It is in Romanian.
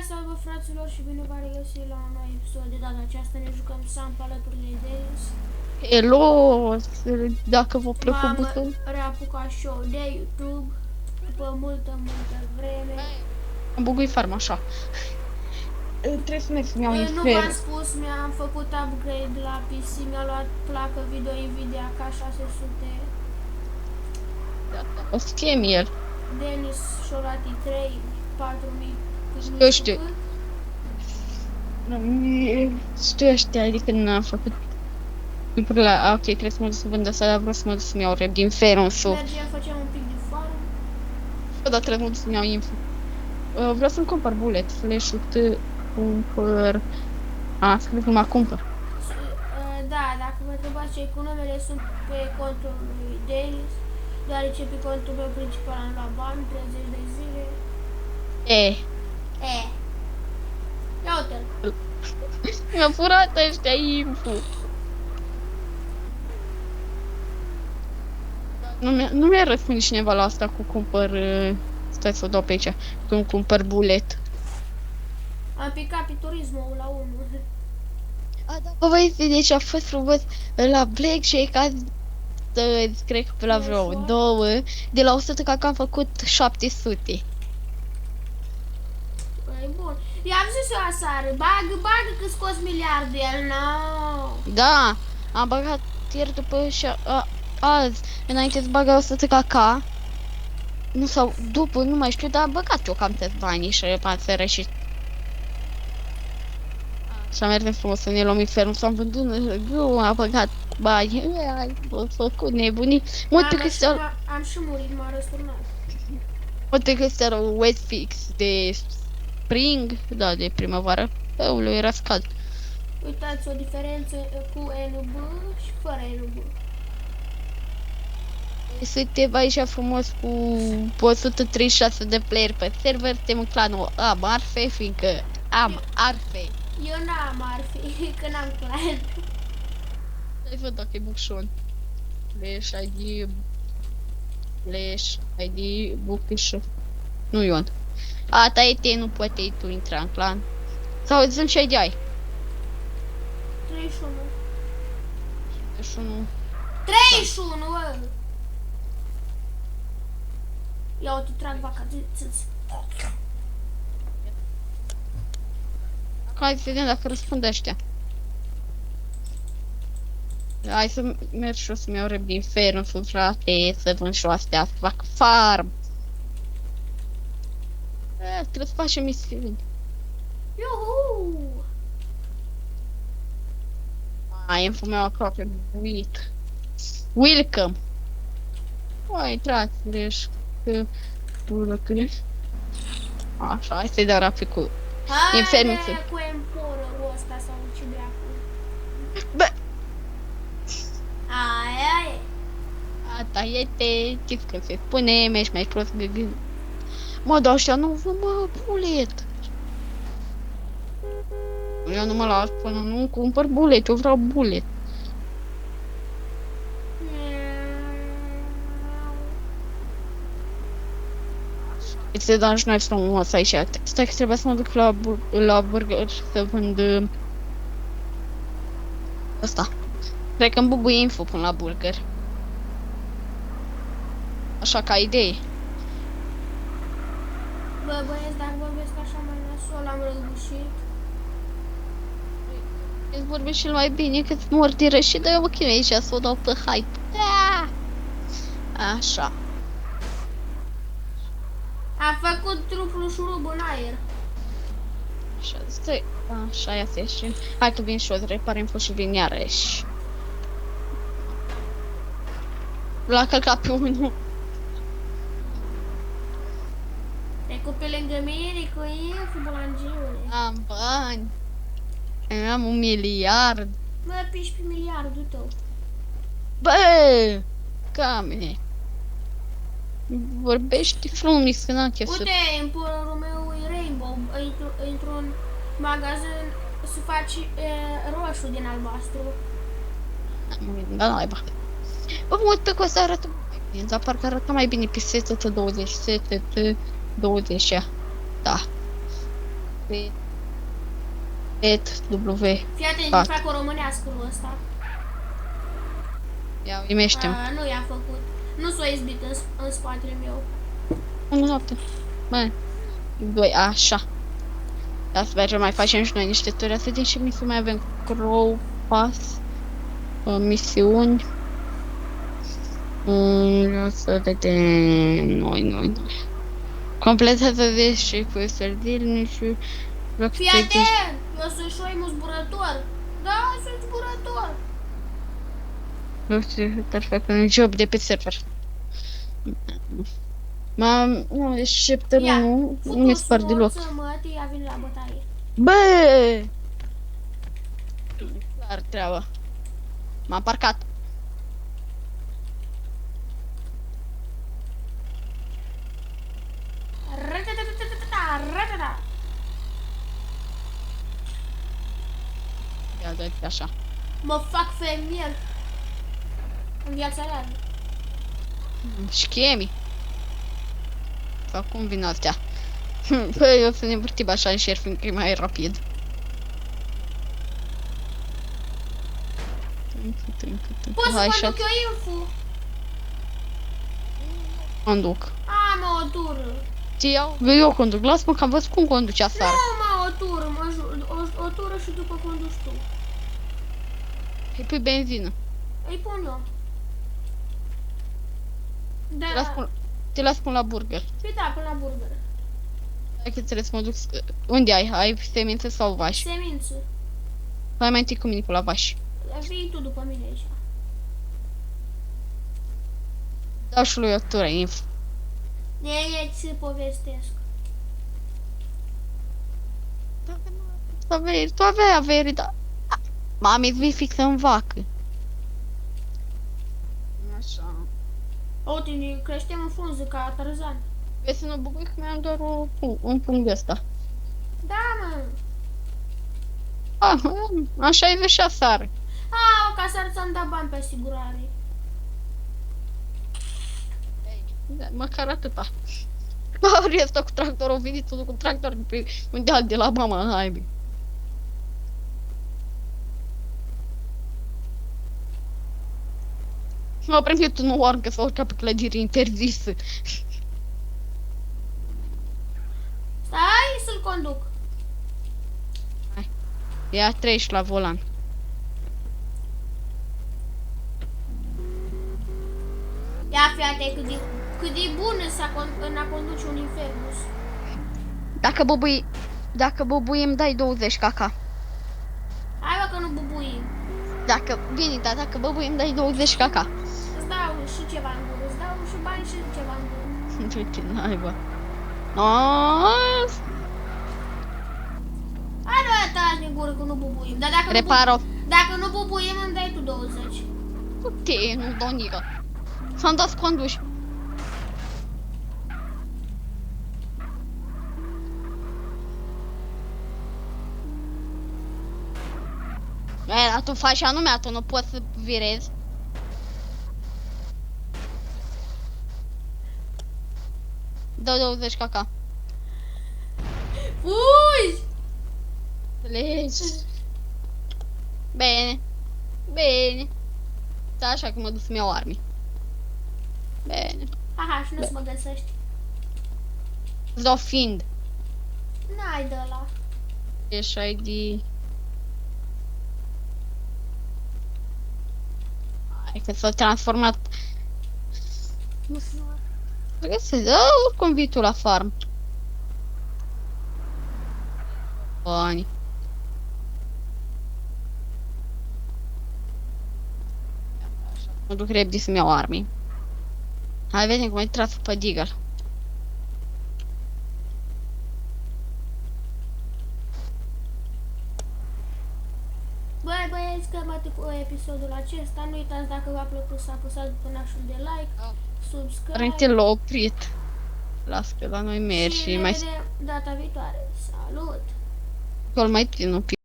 Salve fraților și bine v-am regăsit la un nou episod. De data aceasta ne jucăm Samp alături de Denis. Hello, dacă vă plăcut M-am butonul. reapucat show de YouTube după multă vreme. Am buguit farm așa. Trebuie să merg să-mi iau Nu infer. v-am spus, mi-am făcut upgrade la PC, mi-a luat placă video Nvidia K600. O să chem el. Denis și-o luat i3 4000. Eu știu. Știu ăștia, adică nu am făcut lucrurile la... Ok, trebuie să mă duc să vând asta, dar vreau să mă duc să-mi iau rep din Feron sau... Mergem, facem un pic de farm. Dar trebuie să mă duc să-mi iau info. Vreau să-mi cumpăr bullet, flash-ul, cumpăr... scrie cum mă cumpăr. Da, dacă vă întrebați ce cu numele, sunt pe contul lui Denis, deoarece pe contul meu principal am luat bani, 30 de zile. Ia uite-l. Mi-a furat ăștia info. Nu mi-a răspuns cineva la asta cu cumpăr... Stai să o dau pe aici. Cum cumpăr bullet. Am picat pe turismul la 1. Bă, băieți, deci a fost frumos la Blackjack astăzi, cred că pe la vreo 2, de la 100 că am făcut 700. Păi bun. I-am zis eu aseară, bagă că scos miliarde, el no. Da, am băgat ieri după și azi, înainte să bagă 100 KK. Nu sau după, nu mai știu, dar am băgat eu cam tăți banii și repaseră și... Și am mers frumos în el, o ferm, s-am vândut, am băgat bani, am făcut nebunii. Multe că Am și murit, m-a răsturnat. Poate că este Westfix de spring, da, de primăvară. Aoleu, era scald. Uitați o diferență cu NB și fără NB. Suntem aici frumos cu 136 de player pe server, suntem în clanul am arfe, fiindcă am arfe. Eu n-am arfi, că n-am clan. Hai văd dacă e bucșon. Flash ID, bucș. Nu Ion. Ta e te, nu poate tu intra în clan. Sau sunt și ID ai. 31. 31. 31, bă! Ia uite, trag vaca de țâți. Hai să vedem dacă răspund ăștia. Hai să merg și o să-mi iau rep din Feron, frate, să vând și astea, să fac farm. Trebuie să facem misiuni. Iuhu! Info meu aproape buit. Welcome! Intrați, greș. Așa, hai să-i dau rapid cu... Inferniță. Haide cu Emporul ăsta sau ce dracu. Bă! Aia e. Ata este, știți că se spune, mergi mai prost de gând. Mă, dar ăștia nu vă mă bullet. Eu nu mă las până nu cumpăr bullet, eu vreau bullet. Îți dau și noi frumos aici. Stai că trebuie să mă duc la burger să vând ăsta. Cred că îmi bubuie info până la burger. Așa ca idee. Bă, băieți, dacă vorbesc așa mai nasol, am răgușit. Îți vorbești și mai bine că-ți mor de rășit, dar eu mă chinui aici să o dau pe hype. Așa. Am făcut trupul șurub în aer. Așa, stai. Așa, ia să ieșim. Hai că vin și o să repar info și vin iarăși. L-a călcat pe unul. Trecut pe lângă mine cu info, bălangiule. Am bani. Am 1 miliard. Mă, piși pe miliardul tău. Bă! Camene. Vorbești frumos, că n-am chef să... Uite, Emporul meu e Rainbow. Intru în magazin să faci roșu din albastru. Da, naiba. Bă, mă uit pe că o să arată mai bine, dar parcă arată mai bine pe STT20, STT20, da. W. Fii atent, Pat. fac o românească lui ăsta. Ia uimește-mă. Nu i-am făcut. Nu s-o izbit în spatele meu. 1 noapte. Bă. 2, așa. Ia să mergem, mai facem și noi niște turi. Să vedem ce misiuni mai avem. Crow Pass. Misiuni. Ia să vedem. Noi. Completează și quest-uri zilnice. Fii atent! Eu sunt șoimul zburător. Da, sunt zburător. Perfect, un job de pe server. Nu, ești chapter 1, nu mi spar deloc. Ia vin la bătaie. Bă! Clar treaba. M-am parcat. Ră-ta-ta-ta-ta-ta-ta. Ia dă-te așa. Mă fac fermier. În viața reală. Schemi. Sau cum vin astea? Păi, eu să ne învârtim așa în șerf, fiindcă e mai rapid. Poți să Hai, conduc eu info? conduc. Am o tură. Eu conduc. Lasă-mă că am văzut cum conduce aseară. Nu, mă, o tură. O tură și după conduci tu. Îi pui benzină. Îi pun eu. Da. Te las până la burger. Păi da, până la burger. Hai că trebuie să mă duc. Unde ai? Ai semințe sau vași? Semințe. Hai mai întâi cu mine pe la vași. Vii tu după mine aici. Dau și lui o tură info. Ți povestesc. Tu aveai averi, dar... Mami, îți vii fix în vacă. Așa. Uite, ne creștem în frunză ca Tarzan. Vezi să nu bucui că mi-am doar un punct de ăsta. Da, mă. Așa e și aseară. Ca să ți-am dat bani pe asigurare. Da, măcar atâta. Ori asta cu tractorul, venit totul cu tractor pe un deal de la mama în haibii. M-a primit un oarcă să urca pe clădire interzisă. Stai să-l conduc. Ia treci la volan. Ia fiate cât de bună în a conduce un Infernus. Dacă bubui îmi dai 20 caca. Hai bă că nu bubuim. Dacă bubui îmi dai 20 caca. Îți dau și ceva în gură, îți dau și bani și ceva în gură. Ce naiba. Hai nu taci din gură că nu bubuim. Dar dacă nu bubuim îmi dai tu 20. Putea, nu dau nică. S-am dat să conduci. Dar tu faci anume, tu nu poți să virezi. Dă 20 caca. Fugi! Înțelegi? Bine. Da, așa că mă duc să-mi iau arme. Bine. Aha, și nu o să mă găsești. Îți dau fiind. N-ai de ăla. Ești ID. Hai că s-a transformat. Cred că se dă oricum vii tu la farm. Bani. Mă duc repede să-mi iau arme. Hai, vedem cum ai tras pe Deagle. Băi, băieți, cam atât cu episodul acesta. Nu uitați dacă v-a plăcut să apăsați butonașul de like, subscribe. Părinte l-a oprit. Las că la noi mergi și ne mai... vedem data viitoare. Salut! Col mai țin un pic.